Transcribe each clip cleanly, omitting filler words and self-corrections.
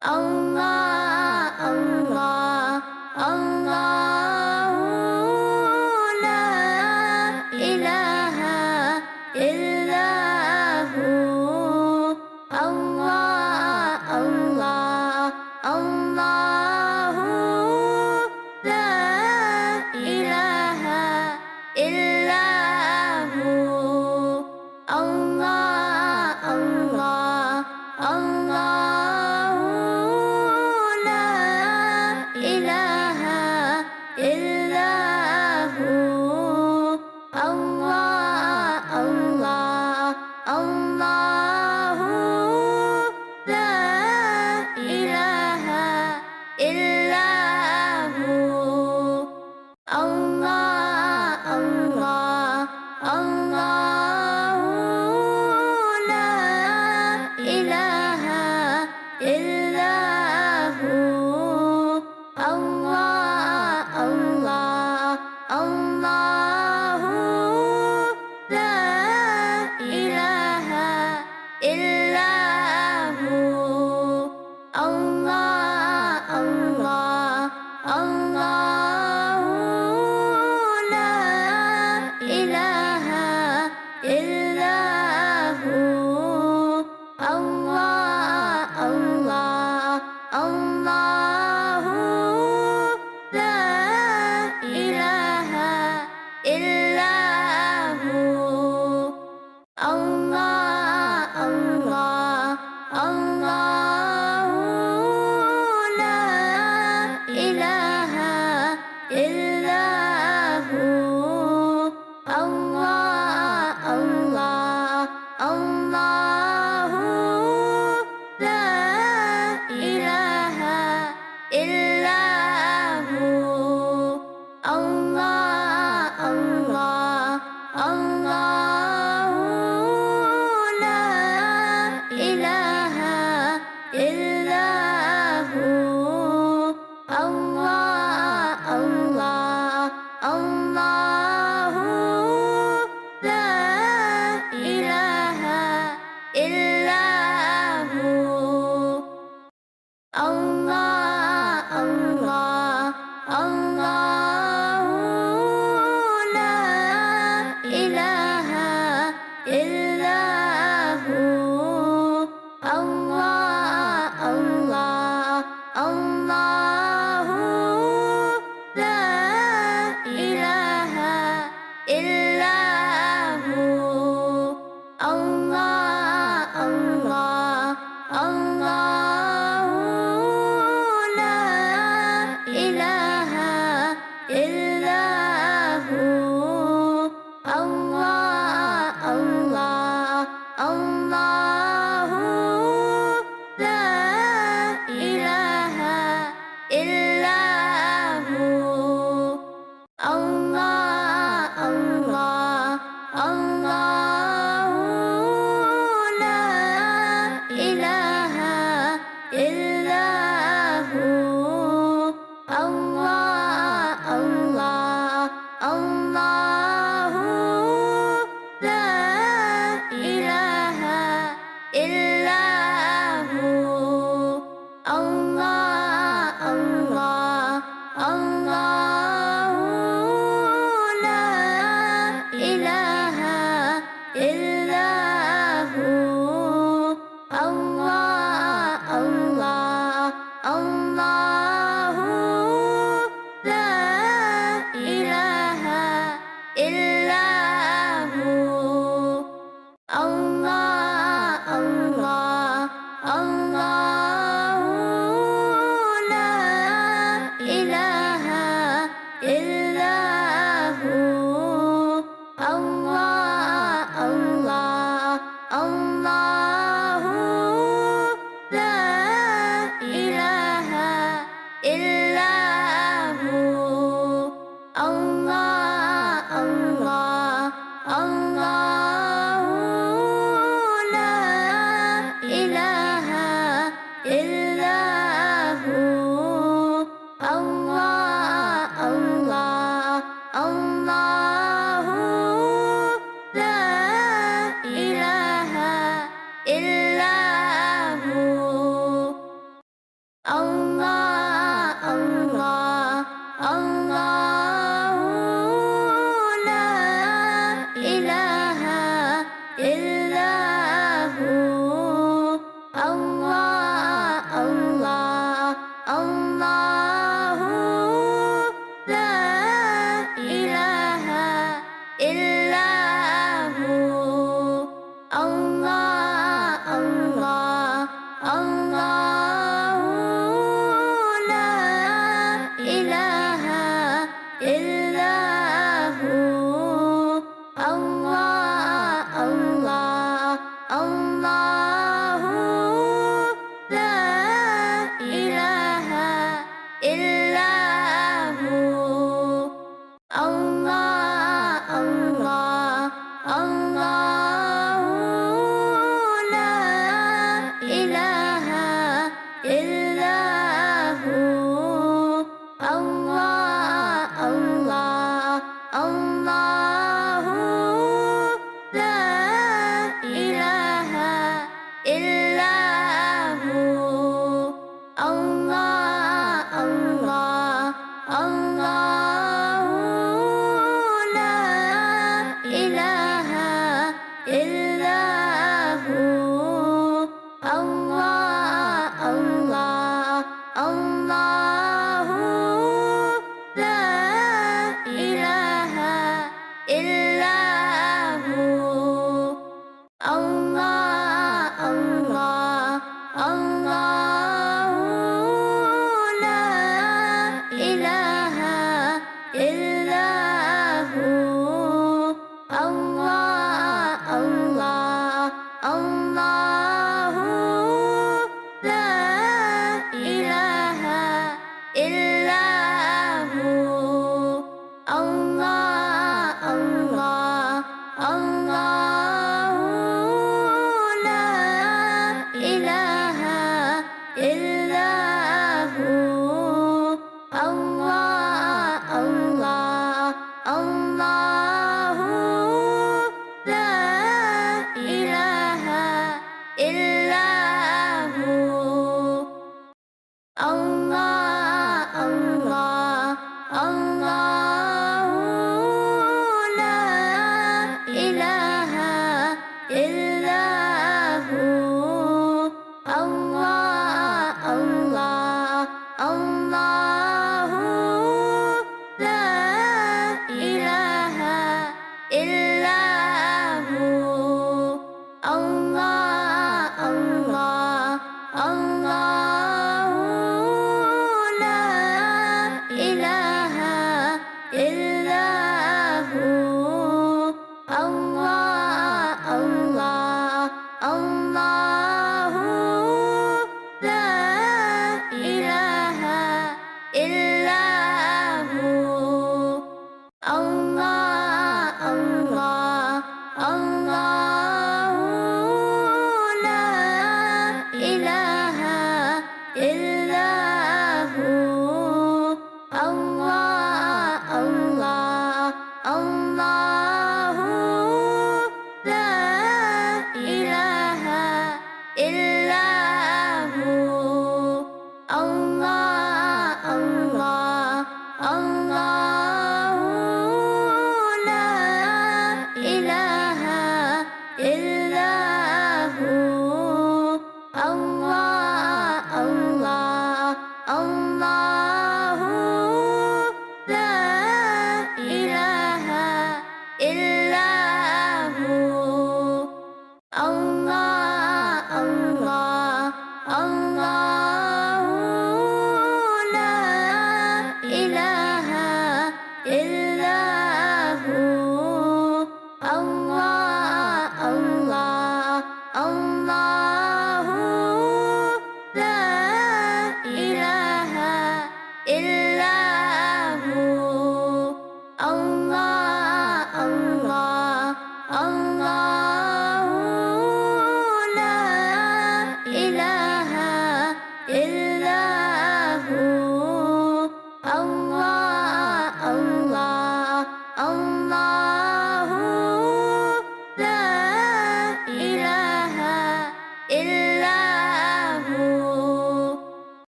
الله الله الله لا إله إلا هو الله الله الله لا إله إلا هو الله الله الله لا إله إلا هو الله الله الله لا إله إلا هو الله الله الله لا إله إلا هو الله الله الله لا إله إلا هو الله الله الله لا إله إلا هو الله الله الله لا إله إلا هو الله الله الله لا إله إلا هو الله الله الله لا إله إلا هو الله الله الله لا إله إلا هو الله الله الله لا إله إلا هو الله الله الله لا إله إلا هو الله الله الله لا إله إلا هو الله الله الله الله الله الله لا إله إلا هو الله الله الله لا إله إلا هو الله الله الله لا إله إلا هو الله الله الله لا إله إلا هو الله الله الله لا إله إلا هو الله الله الله لا إله إلا هو الله الله الله لا إله إلا هو الله الله الله لا إله إلا هو الله الله الله لا إله إلا هو الله الله الله لا إله إلا هو الله الله الله لا إله إلا هو الله الله الله لا إله إلا هو الله الله الله لا إله إلا هو الله الله الله لا إله إلا هو الله الله الله لا إله إلا هو الله الله الله لا إله إلا هو الله الله الله لا إله إلا هو الله الله الله لا إله إلا هو الله الله الله لا إله إلا هو الله الله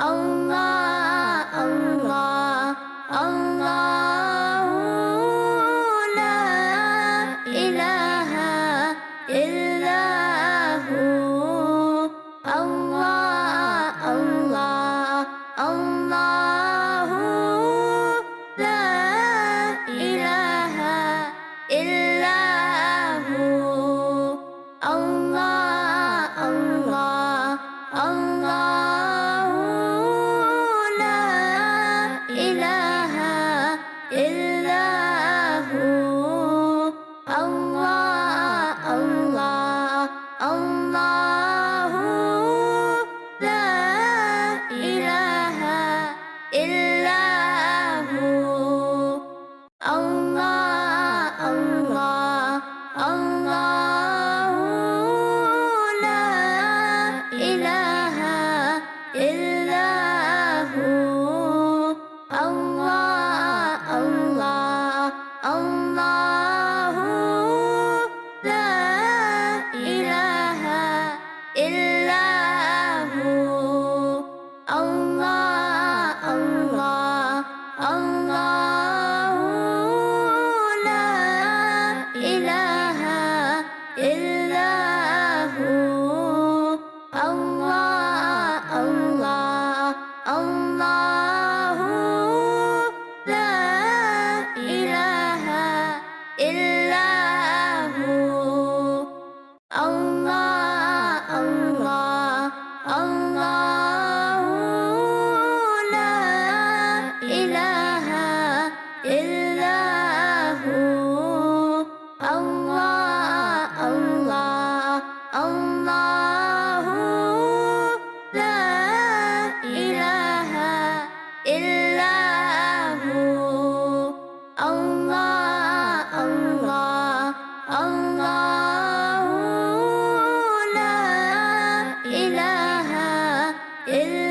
الله الله الله لا إله إلا هو الله الله الله لا إله إلا هو الله الله الله لا إله إلا هو الله الله الله لا إله إلا هو الله الله الله لا إله إلا هو الله الله الله لا إله إلا هو الله الله الله لا إله إلا هو الله الله الله لا إله إلا هو الله الله الله لا إله إلا هو الله الله الله لا إله إلا هو الله الله الله لا إله إلا